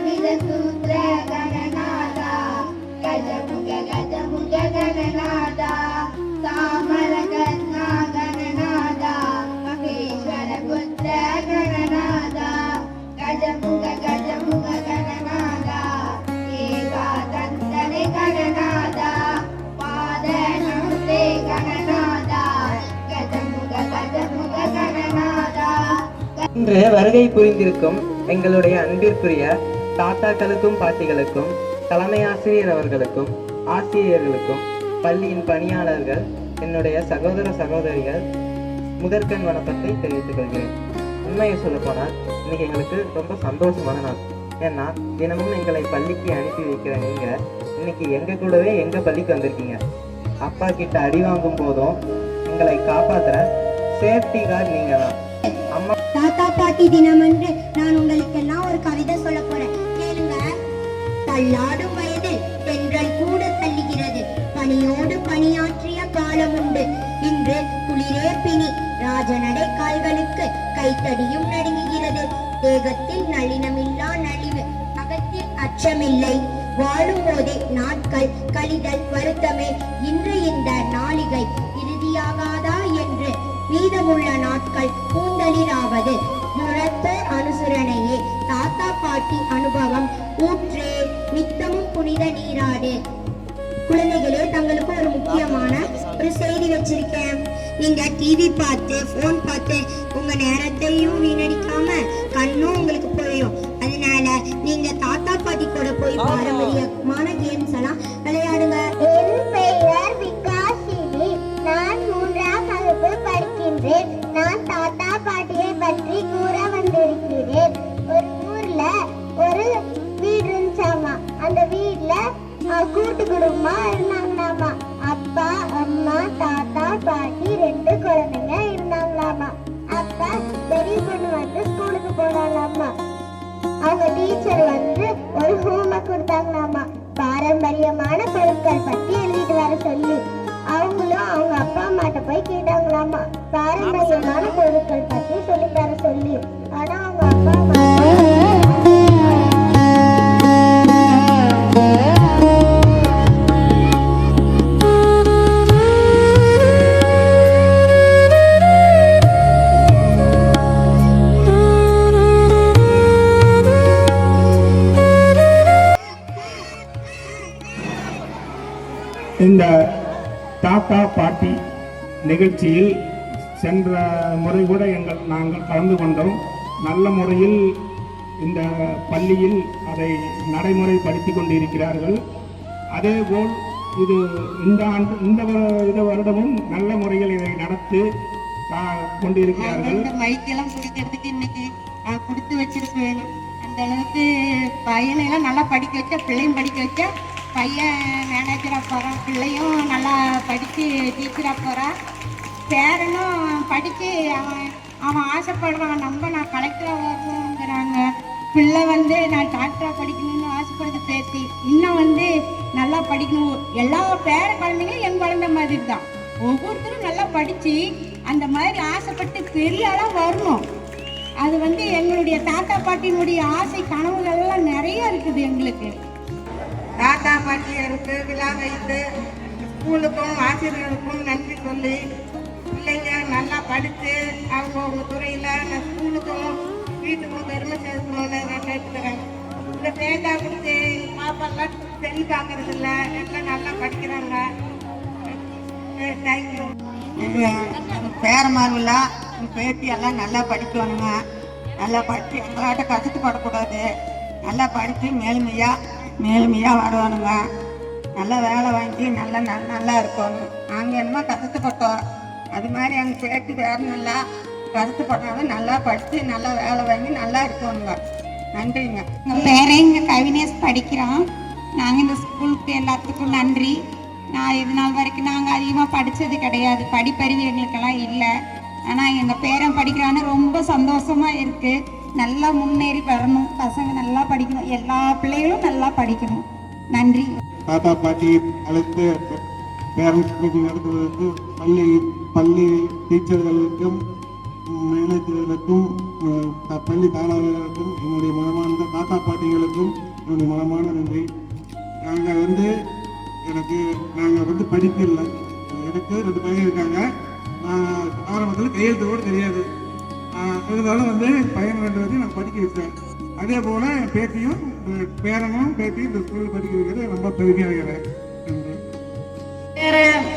सूत्र गणनादा गजमुख गणनादा सामरगन्ना गणनादा महेश्वर पुत्र गणनादा गजमुख गणनादा एकादन्तने गणनादा पादनमुते गणनादा गजमुख गणनादा. இன்று வருகை புரிந்திருக்கும் எங்களுடைய அன்பிற்குரிய தாத்தாக்களுக்கும் பாட்டிகளுக்கும் தலைமை ஆசிரியர் அவர்களுக்கும் ஆசிரியர்களுக்கும் பள்ளியின் பணியாளர்கள் என்னுடைய சகோதர சகோதரிகள் முதற்கண் வணக்கத்தை தெரிவித்துக் கொள்கிறேன். உண்மையை சொல்ல போனால் இன்னைக்கு எங்களுக்கு ரொம்ப சந்தோஷமான நாள். ஏன்னா தினமும் எங்களை பள்ளிக்கு அனுப்பி வைக்கிற நீங்க இன்னைக்கு எங்க கூடவே எங்க பள்ளிக்கு வந்திருக்கீங்க. அப்பா கிட்ட அடி வாங்கும் போதும் எங்களை காப்பாத்துற சேஃப்டி கார்டு நீங்க தான். அம்மா தாத்தா பாட்டி தினம் என்று நான் உங்களுக்கு எல்லாம் ஒரு கவிதை சொல்ல போறேன், கேளுங்க. தள்ளாடும் வயது பெண்கள் கூட தள்ளுகிறது, பணியோடு பணியாற்றிய காலம் உண்டு. இன்று குளிரே பிணி, ராஜநடை கால்களுக்கு கைத்தடியும் நடுங்குகிறது. தேகத்தில் நளினமில்லா நலிவு, அகத்தில் அச்சமில்லை. வாழும் போதே நாட்கள் கழிதல் வருத்தமே. இன்று இந்த நாளிகை இறுதியாகாதா என்று மீதமுள்ள நாட்கள் பூந்தளிராவது. முரத்த அனுசரணையே தாத்தா பாட்டி அனுபவம் ஊற்றே நித்தமும் புனித நீராடு. குழந்தைகளே, தங்களுக்கு ஒரு முக்கியமான ஒரு செய்தி வச்சிருக்கேன். நீங்க டிவி பார்த்து போன் பார்த்து உங்க நேரத்தையும் வீணடிக்காம கண்ணும் உங்களுக்கு போயிடும். அதனால நீங்க தாத்தா பாட்டி கூட போய் பாரம்பரியமான கேம்ஸ் எல்லாம் விளையாடுங்க. என் பெயர் விகாஷினி, நான் 3ஆம் வகுப்பு படிக்கின்றேன். நான் தாத்தா பாட்டியை பற்றி கூற வந்திருக்கிறேன். ஒரு ஊர்ல ஒரு வீடு இருந்துச்சாமா. அந்த வீட்டுல கூட்டு குடும்பமா இருந்தாங்களாமா. அப்பா அம்மா தாத்தா பாட்டி 2 குழந்தைங்க இருந்தாங்களாமா. அப்பா பெரிய பொண்ணு வந்து ஸ்கூலுக்கு போனாங்களாமா. அவங்க டீச்சர் வந்து ஒரு ஹோம்ஒர்க் கொடுத்தாங்களாமா. பாரம்பரியமான பொருட்கள் பத்தி எழுதிட்டு வர சொல்லி. அவங்களும் அவங்க அப்பா அம்மாட்ட போய் கேட்டாங்களாமா, பாரம்பரியமான பொருட்கள் பத்தி சொல்லி தர சொல்லி. ஆனா அவங்க அப்பா அம்மா இந்த தாத்தா பாட்டி நிகழ்ச்சியில் சென்ற முறை கூட நாங்கள் கலந்து கொண்டோம். நல்ல முறையில் இந்த பள்ளியில் அதை நடைமுறைப்படுத்தி கொண்டிருக்கிறார்கள். அதேபோல் இந்த வருடமும் நல்ல முறையில் இதை நடத்தி கொண்டிருக்கிறார்கள். மைக்கெல்லாம் பிடிக்கிறதுக்கு இன்னைக்கு கொடுத்து வச்சிருக்கேன். அந்த அளவுக்கு பையனையெல்லாம் நல்லா படிக்க வச்சா, பிள்ளையும் படிக்க வச்சா, பையன் மேனேஜராக போகிறான், பிள்ளையும் நல்லா படித்து டீச்சராக போகிறான். பேரனும் படித்து அவன் ஆசைப்படுறான், நான் கலெக்டராக வரணுங்கிறாங்க. பிள்ளை வந்து நான் டாக்டராக படிக்கணும்னு ஆசைப்படுறது பேசி இன்னும் நல்லா படிக்கணும். எல்லா பேர குழந்தைங்களும் என் குழந்தை மாதிரி தான். ஒவ்வொருத்தரும் நல்லா படித்து அந்த மாதிரி ஆசைப்பட்டு பெரிய ஆளாக வரணும். அது எங்களுடைய தாத்தா பாட்டியினுடைய ஆசை கனவுகள்லாம் நிறைய இருக்குது. எங்களுக்கு தாத்தா பாட்டியருக்கு விழா வைத்து ஸ்கூலுக்கும் ஆசிரியர்களுக்கும் நன்றி சொல்லி பிள்ளைங்க நல்லா படித்து அவங்க துறையில் ஸ்கூலுக்கும் வீட்டுக்கும் பெருமை சேர்க்கணும்னு நான் கேட்டுக்கிறேன். இந்த பேண்டா கொடுத்து பாப்பாலாம் செல்லு பார்க்கறது இல்லை, எல்லாம் நல்லா படிக்கிறாங்க. தேங்க்யூ. பேரமாருங்களா பேட்டி எல்லாம் நல்லா படிக்கணுங்க. நல்லா படித்து எங்களாட்ட கஷ்டப்படக்கூடாது. நல்லா படித்து மேலுமையாக வருவானுங்க. நல்லா வேலை வாங்கி நல்லா இருக்கணும். நாங்கள் என்னமோ கஷ்டப்பட்டோம், அது மாதிரி எங்கள் பேட்டி வேறு நல்லா கஷ்டப்படாத நல்லா படித்து நல்லா வேலை வாங்கி நல்லா இருக்கணுங்க. நன்றிங்க. எங்கள் பேரை இங்கே கவினேஷ் படிக்கிறோம். நாங்கள் இந்த ஸ்கூலுக்கு எல்லாத்துக்கும் நன்றி. நான் இது நாள் வரைக்கும் நாங்கள் அதிகமாக படித்தது கிடையாது, படிப்பறிவு எங்களுக்கெல்லாம் இல்லை. ஆனால் எங்கள் பேரன் படிக்கிறான்னு ரொம்ப சந்தோஷமாக இருக்குது. நல்லா முன்னேறி வரணும், பசங்க நல்லா படிக்கணும், எல்லா பிள்ளைகளும் நல்லா படிக்கணும். நன்றி. தாத்தா பாட்டி அழைத்து பேரண்ட்ஸ் மீட்டிங் நடத்துவதற்கு பள்ளி டீச்சர்களுக்கும் மேனேஜர்களுக்கும் பள்ளி தாளாளர்களுக்கும் என்னுடைய மனமார்ந்த தாத்தா பாட்டிகளுக்கும் என்னுடைய மனமான நன்றி. நாங்கள் வந்து படிக்கல. எனக்கு 2 பையன் இருக்காங்க. நான் ஆரம்பத்தில் கையெழுத்து கூட தெரியாது. இருந்தாலும் வந்து பையன் 2 பேரையும் நான் படிக்க வச்சேன். அதே போல் பேத்தியும் பேரனும் பேத்தியும் இந்த ஸ்கூலில் படிக்க வைக்கிறது ரொம்ப பெருமையாக இருக்கிறேன்.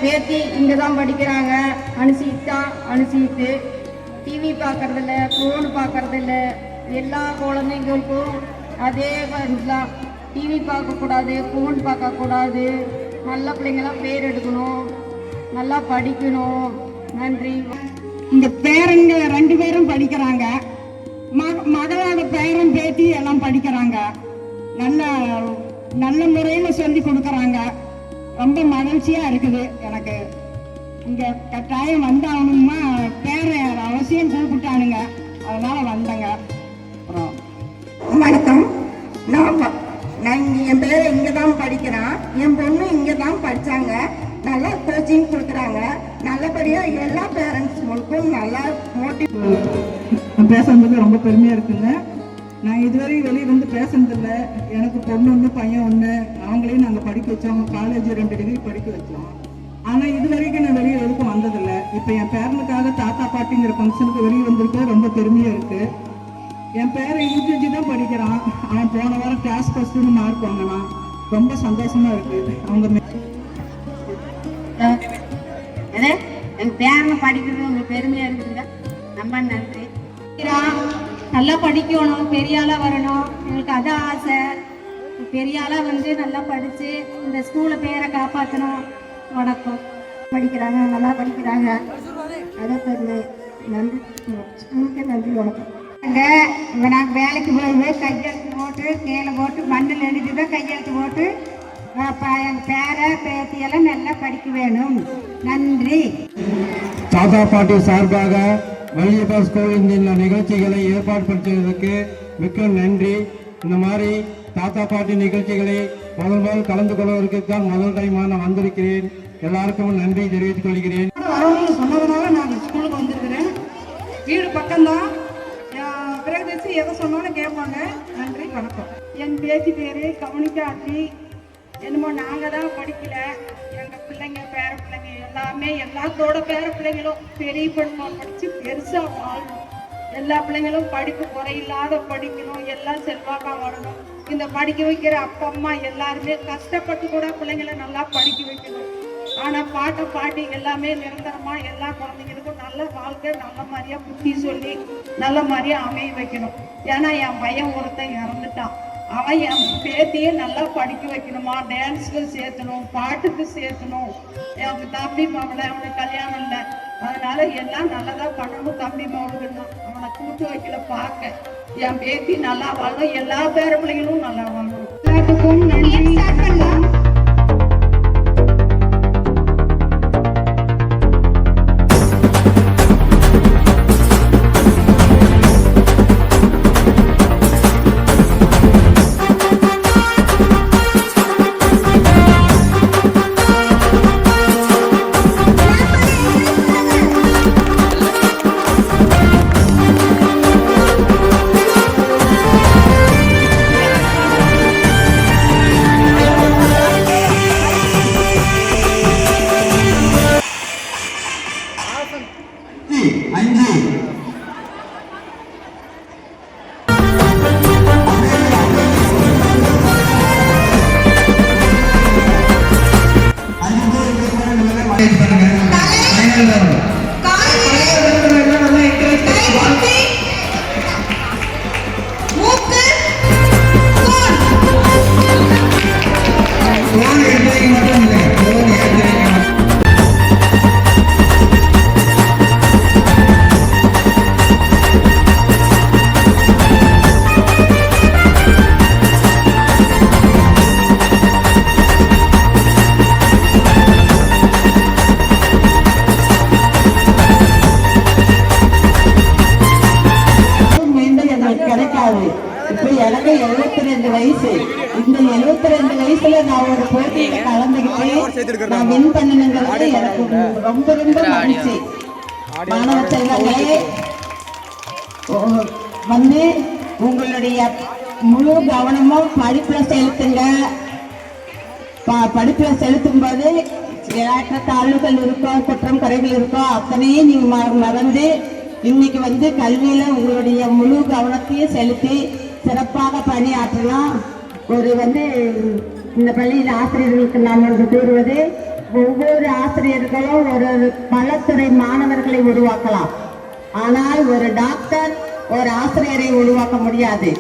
பேத்தி இங்கே தான் படிக்கிறாங்க. அனுசிட்டு டிவி பார்க்கறதில்ல, ஃபோன் பார்க்கறதில்ல. எல்லா குழந்தைங்களுக்கும் அதே தான். டிவி பார்க்கக்கூடாது, ஃபோன் பார்க்கக்கூடாது. நல்ல பிள்ளைங்களாம் பேர் எடுக்கணும், நல்லா படிக்கணும். நன்றி. இந்த பேரங்க 2 பேரும் படிக்கிறாங்க. மகளோட பேரன் பேத்தி எல்லாம் படிக்கிறாங்க. நல்ல முறையில் சொல்லி கொடுக்குறாங்க. ரொம்ப மகிழ்ச்சியா இருக்குது எனக்கு. இங்க கட்டாயம் வந்தாகணுமா, பேரன் அவசியம் கூப்பிட்டானுங்க, அதனால வந்தேங்க. அப்புறம் வணக்கம். நான் என் பேரை இங்கே தான் படிக்கிறேன். என் பொண்ணு இங்கே தான் படித்தாங்க. நல்லா கோச்சிங் கொடுக்குறாங்க. நல்லபடியாக எல்லா பேரண்ட்ஸுங்களுக்கும் நல்லா பேசுறதுக்கு ரொம்ப பெருமையாக இருக்குங்க. நான் இதுவரையும் வெளியே வந்து பேசுனதில்ல. எனக்கு பொண்ணு 1 பையன் 1. அவங்களையும் நாங்கள் படிக்க வச்சோம். காலேஜ் 2 டிகிரி படிக்க வச்சோம். ஆனால் இது வரைக்கும் நான் வெளியே எதுக்கும் வந்ததில்லை. இப்போ என் பேரனுக்காக தாத்தா பாட்டிங்கிற ஃபங்க்ஷனுக்கு வெளியே வந்திருக்க ரொம்ப பெருமையாக இருக்குது. என் பேரன் யூகேஜி தான் படிக்கிறான். அவன் போன வாரம் கிளாஸ் ஃபர்ஸ்ட்னு மார்க் வாங்கினான். ரொம்ப சந்தோஷமா இருக்கு. அவங்க என் பேரனை படிக்கிறது உங்களுக்கு பெருமையாக இருக்குதுங்க. ரொம்ப நன்றி. நல்லா படிக்கணும், பெரிய ஆளாக வரணும். எங்களுக்கு அதான் ஆசை. பெரிய ஆளாக வந்து நல்லா படித்து இந்த ஸ்கூலை பேரை காப்பாற்றணும். வணக்கம். படிக்கிறாங்க, நல்லா படிக்கிறாங்க. அதை பெருமை. நன்றி. நன்றி. வணக்கம். நாங்கள் வேலைக்கு போய் கையெழுத்து போட்டு கீழே போட்டு மண்ணில் எழுதி தான் கையெழுத்து போட்டு எங்கள் பேரை பேத்தியெல்லாம் நல்லா படிக்க வேணும். நன்றி. தாத்தா பாட்டி சார்பாக வள்ளியப்பா ஸ்கூல் இந்த நிகழ்ச்சிகளை ஏற்பாடு படுத்துவதற்கு மிக்க நன்றி. இந்த மாதிரி தாத்தா பாட்டி நிகழ்ச்சிகளை முதல் கலந்து கொள்வதற்கு தான் முதல் டைமாக நான் வந்திருக்கிறேன். எல்லாருக்கும் நன்றி தெரிவித்துக் கொள்கிறேன். சொன்னதுனால நான் ஸ்கூலுக்கு வந்திருக்கிறேன். வீடு பக்கம்தான். பிரதேசி எதை சொன்னோன்னு கேட்பாங்க. நன்றி, வணக்கம். என் பேத்தி பேர் கவனிக்காட்டி. என்னமோ நாங்கள் தான் படிக்கல. எங்கள் பிள்ளைங்க பேர பிள்ளைங்க எல்லாமே எல்லாத்தோட பேர பிள்ளைங்களும் பெரிய பெண்மா படித்து பெருசாக வாழணும். எல்லா பிள்ளைங்களும் படிப்பு குறையில்லாத படிக்கணும். எல்லாம் செல்வாக்காக வரணும். இந்த படிக்க வைக்கிற அப்பா அம்மா எல்லாருமே கஷ்டப்பட்டு கூட பிள்ளைங்களை நல்லா படிக்க வைக்கணும். ஆனால் பாட்டி எல்லாமே நிரந்தரமாக எல்லா குழந்தைங்களுக்கும் நல்ல வாழ்க்கை நல்ல மாதிரியாக புத்தி சொல்லி நல்ல மாதிரியாக அமைய வைக்கணும். ஏன்னா என் பையன் ஒருத்தன் இறந்துட்டான். அவன் என் பேத்தியே நல்லா படிக்க வைக்கணுமா, டான்ஸுக்கு சேர்த்தணும், பாட்டுக்கு சேர்த்தணும். எனக்கு தம்பி மாவளை அவனுக்கு கல்யாணம் இல்லை. அதனால எல்லாம் நல்லதாக பண்ணணும். தம்பி மாவளுக்கு அவனை கூட்டு வைக்கல பார்க்க. என் பேத்தி நல்லா வாழணும். எல்லா பேர பிள்ளைங்களும் நல்லா வாழணும். எல்லாத்துக்கும் நன்றி. இப்ப எனக்கு 72 வயசு. இந்த 72 வயசுல நான் ஒரு போட்டியில கலந்துக்கிட்டு நான் வின் பண்ணணுங்கிறது எனக்கு ரொம்ப மகிழ்ச்சி. மாணவ செல்வங்களே, வந்து உங்களுடைய முழு கவனமும் படிப்புல செலுத்துங்க. படிப்புல செலுத்தும் போது ஏற்றத்தாழ்வுகள் இருக்கோ, குற்றம் குறைகள் இருக்கோ, அத்தனையும் நீங்க மறந்து இன்னைக்கு வந்து கல்வியில உங்களுடைய முழு கவனத்தையும் செலுத்தி சிறப்பாக பணியாற்றலாம். ஒரு வந்து இந்த பள்ளியில் ஆசிரியர்களுக்கு நான் ஒன்று கூறுவது, ஒவ்வொரு ஆசிரியர்களும் ஒரு பலத்துறை மாணவர்களை உருவாக்கலாம். ஆனால் ஒரு டாக்டர் ஒரு ஆசிரியரை உருவாக்க முடியாது.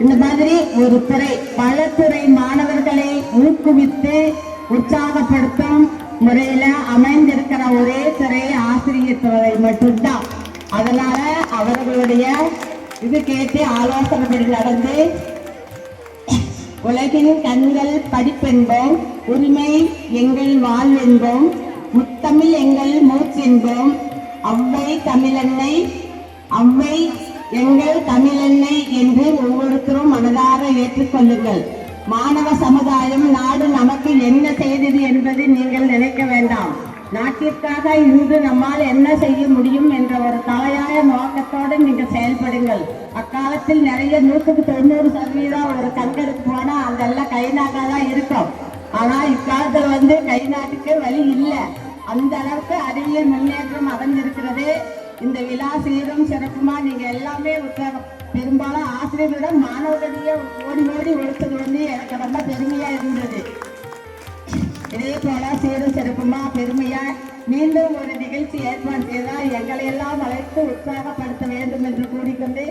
இந்த மாதிரி ஒரு துறை பலத்துறை மாணவர்களை ஊக்குவித்து உற்சாகப்படுத்தும் முறையில அமைந்திருக்கிற ஒரே துறை ஆசிரியர் துறை மட்டும்தான். அதனால அவர்களுடைய இது கேட்டு ஆலோசனைப்படி நடந்து உலகின் கண்கள் படிப்பென்போம், உரிமை எங்கள் வாழ்வென்போம், முத்தமிழ் எங்கள் மூச்சென்போம், அவ்வை தமிழன்னை அவ்வை எங்கள் தமிழன்னை என்று ஒவ்வொருத்தரும் மனதார ஏற்றுக்கொள்ளுங்கள். மாணவ சமுதாயம் நாடு நமக்கு என்ன செய்தது என்பதை நீங்கள் நினைக்க வேண்டாம். நாட்டிற்காக இன்று நம்மால் என்ன செய்ய முடியும் என்ற ஒரு தலையாய நோக்கத்தோடு நீங்கள் செயல்படுங்கள். அக்காலத்தில் நிறைய 100% ஒரு கண்கெடுப்பு போனா அதெல்லாம் கை நாட்டாதான் இருக்கும். ஆனா இக்காலத்துல வந்து கை நாட்டுக்கு வழி இல்லை. அந்த அளவுக்கு அறிவியல் முன்னேற்றம் அடைஞ்சிருக்கிறது. இந்த விழா சீரும் சிறப்புமா நீங்க எல்லாமே உற்சாகம். பெரும்பாலும் ஆசிரியர்களிடம் மாணவர்களிடையே ஓடி ஓடி ஒழித்தது வந்து எனக்கு ரொம்ப பெருமையா இருந்தது. இதே போல சீரும் சிறப்புமா பெருமையா மீண்டும் ஒரு நிகழ்ச்சி ஏற்பாடு செய்தால் எங்களை எல்லாம் அழைத்து உற்சாகப்படுத்த வேண்டும் என்று கூறிக்கொண்டு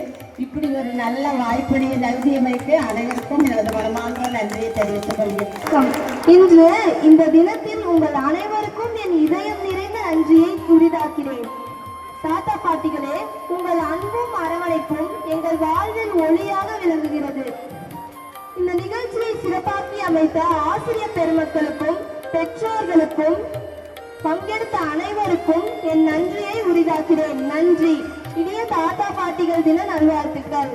இப்படி ஒரு நல்ல வாய்ப்பினை நல்கியமைக்கு அனைவருக்கும் எனது மனமார்ந்த நன்றியை தெரிவித்துக் கொள்கிறேன். இன்று இந்த தினத்தில் உங்கள் அனைவருக்கும் என் இதயம் நிறைந்த நன்றியை உரிதாக்கிறேன். தாத்தா பாட்டிகளே, உங்கள் அன்பும் அரவணைப்பும் எங்கள் வாழ்வில் ஒளியாக விளங்குகிறது. இந்த நிகழ்ச்சியை சிறப்பாக்கி அமைத்த ஆசிரியர் பெருமக்களுக்கும் பெற்றோர்களுக்கும் பங்கெடுத்த அனைவருக்கும் என் நன்றியை உரிதாக்கிறேன். நன்றி. இனிய தாத்தா பாட்டிகள் தின நல்வாழ்த்துக்கள்.